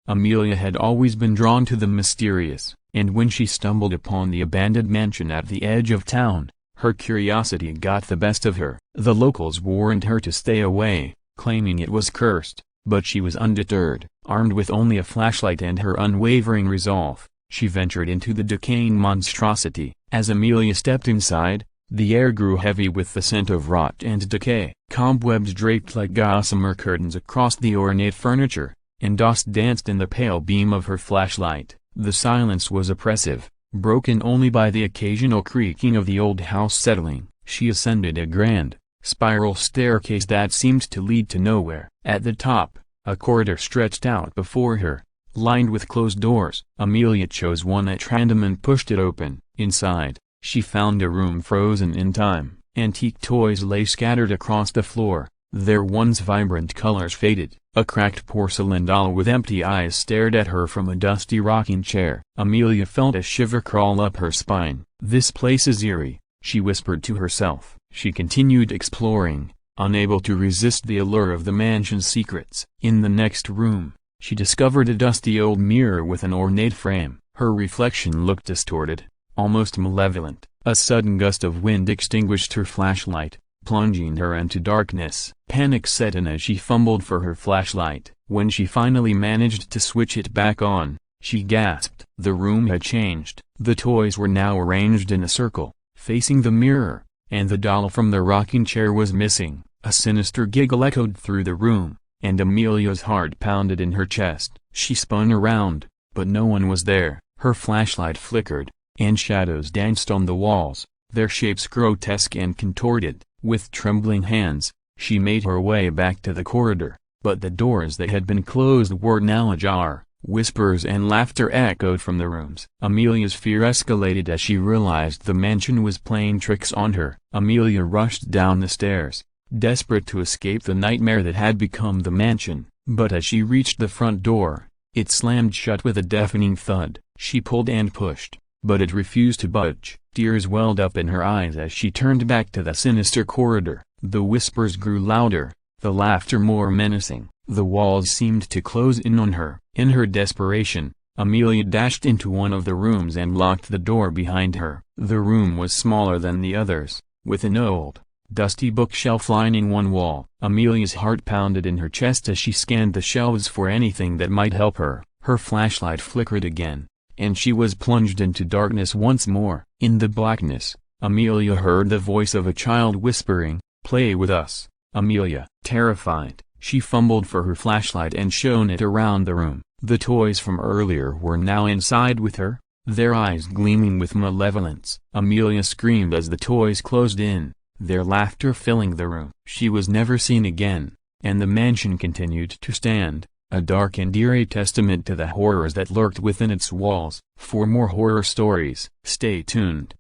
Amelia had always been drawn to the mysterious, and when she stumbled upon the abandoned mansion at the edge of town, her curiosity got the best of her. The locals warned her to stay away, claiming it was cursed, but she was undeterred. Armed with only a flashlight and her unwavering resolve, she ventured into the decaying monstrosity. As Amelia stepped inside, the air grew heavy with the scent of rot and decay. Cobwebs draped like gossamer curtains across the ornate furniture, and dust danced in the pale beam of her flashlight. The silence was oppressive, broken only by the occasional creaking of the old house settling. She ascended a grand, spiral staircase that seemed to lead to nowhere. At the top, a corridor stretched out before her, lined with closed doors. Amelia chose one at random and pushed it open. Inside, she found a room frozen in time. Antique toys lay scattered across the floor, their once vibrant colors faded. A cracked porcelain doll with empty eyes stared at her from a dusty rocking chair. Amelia felt a shiver crawl up her spine. "This place is eerie," she whispered to herself. She continued exploring, unable to resist the allure of the mansion's secrets. In the next room, she discovered a dusty old mirror with an ornate frame. Her reflection looked distorted, almost malevolent. A sudden gust of wind extinguished her flashlight, plunging her into darkness. Panic set in as she fumbled for her flashlight. When she finally managed to switch it back on, she gasped. The room had changed. The toys were now arranged in a circle, facing the mirror, and the doll from the rocking chair was missing. A sinister giggle echoed through the room, and Amelia's heart pounded in her chest. She spun around, but no one was there. Her flashlight flickered, and shadows danced on the walls, their shapes grotesque and contorted. With trembling hands, she made her way back to the corridor, but the doors that had been closed were now ajar. Whispers and laughter echoed from the rooms. Amelia's fear escalated as she realized the mansion was playing tricks on her. Amelia rushed down the stairs, desperate to escape the nightmare that had become the mansion. But as she reached the front door, it slammed shut with a deafening thud. She pulled and pushed, but it refused to budge. Tears welled up in her eyes as she turned back to the sinister corridor. The whispers grew louder, the laughter more menacing. The walls seemed to close in on her. In her desperation, Amelia dashed into one of the rooms and locked the door behind her. The room was smaller than the others, with an old, dusty bookshelf lining one wall. Amelia's heart pounded in her chest as she scanned the shelves for anything that might help her. Her flashlight flickered again, and she was plunged into darkness once more. In the blackness, Amelia heard the voice of a child whispering, "Play with us, Amelia." Terrified, she fumbled for her flashlight and shone it around the room. The toys from earlier were now inside with her, their eyes gleaming with malevolence. Amelia screamed as the toys closed in, their laughter filling the room. She was never seen again, and the mansion continued to stand, a dark and eerie testament to the horrors that lurked within its walls. For more horror stories, stay tuned.